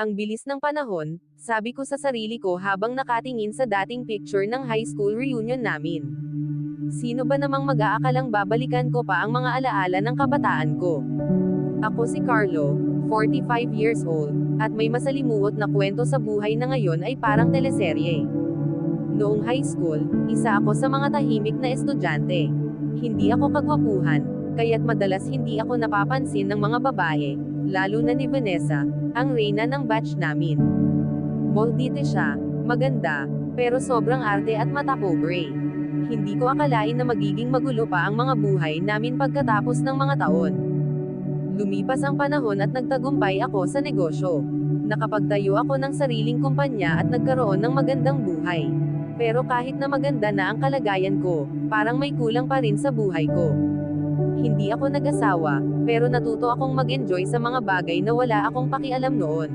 Ang bilis ng panahon, sabi ko sa sarili ko habang nakatingin sa dating picture ng high school reunion namin. Sino ba namang mag-aakalang babalikan ko pa ang mga alaala ng kabataan ko? Ako si Carlo, 45 years old, at may masalimuot na kwento sa buhay na ngayon ay parang teleserye. Noong high school, isa ako sa mga tahimik na estudyante. Hindi ako kagwapuhan, kaya't madalas hindi ako napapansin ng mga babae, lalo na ni Vanessa, ang reyna ng batch namin. Moldite siya, maganda, pero sobrang arte at mata pobre. Hindi ko akalain na magiging magulo pa ang mga buhay namin pagkatapos ng mga taon. Lumipas ang panahon at nagtagumpay ako sa negosyo. Nakapagtayo ako ng sariling kumpanya at nagkaroon ng magandang buhay. Pero kahit na maganda na ang kalagayan ko, parang may kulang pa rin sa buhay ko. Hindi ako nag-asawa, pero natuto akong mag-enjoy sa mga bagay na wala akong pakialam noon.